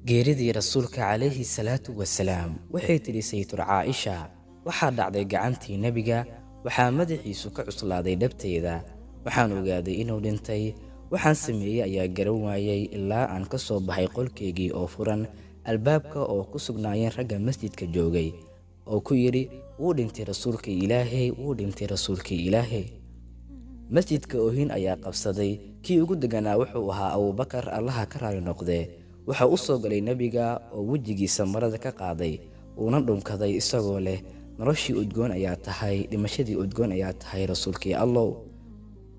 geeridii rasuulka calayhi salaatu wasalaam waxay tidhi saytur caaisha waxaa dhacday gacantii nebiga waxaa madaxiisu ka cuslaaday dhabteeda waxaan ogaaday inuu dhintay waxaan sameeyey ayaa garan waayay ilaa aan ka soo baxay qolkeygii oo furan albaabka oo ku sugnaayeen ragga masjidka joogay oo ku yidhi wuu dhintay rasuulka ilaahay wuu dhintay rasuulka ilaahay masjidka oohin ayaa qabsaday kii ugu deganaa wuxuu ahaa abubakar allaha ka raali noqdee waxa u soo galay nebiga oo wejigiisa marada ka qaaday uuna dhunkaday isagoo leh noloshii udgoon ayaa tahay dhimashadii udgoon ayaa tahay rasuulkii allow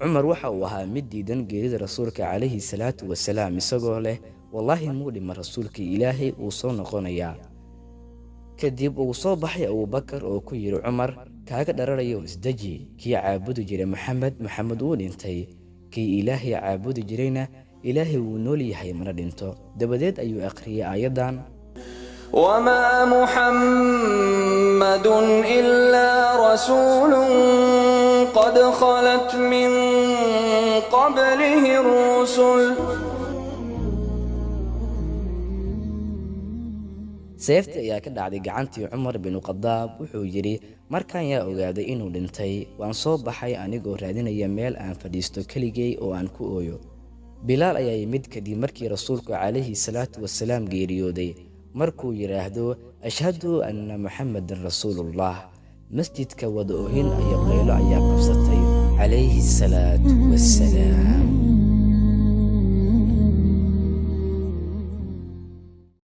cumar waxa uu ahaa mid diidan geerida rasuulka calayhi salaatu wasalaam isagoo leh wallaahi muu dhima rasuulkii ilaahay uu soo noqonayaa kadib uu soo baxay abubakar oo ku yidhi cumar kaaga dhararayo isdeji kii caabudi jiray maxamed wuu dhintay kii ilaahay caabudi jirayna ilaahay wuu nool yahay mana dhinto dabadeed ayuu akhriyay aayadan وما محمد إلا رسول قد خلت من قبله الرسل seefta ayaa ka dhacday gacantii cumar binu khadaab wuxuu yidhi markaan yaa ogaaday inuu dhintay waan soo baxay anigoo raadinaya meel aan fadhiisto keligay oo aan ku ooyo bilaal ayaa yimid kadib markii rasuulku calayhi salaatu wasalaam geeriyooday markuu yidhaahdo ashhadu anna muxammadan rasuulullah masjidka wada oohin iyo qaylo ayaa qabsatay calayhi salaatu wasalaam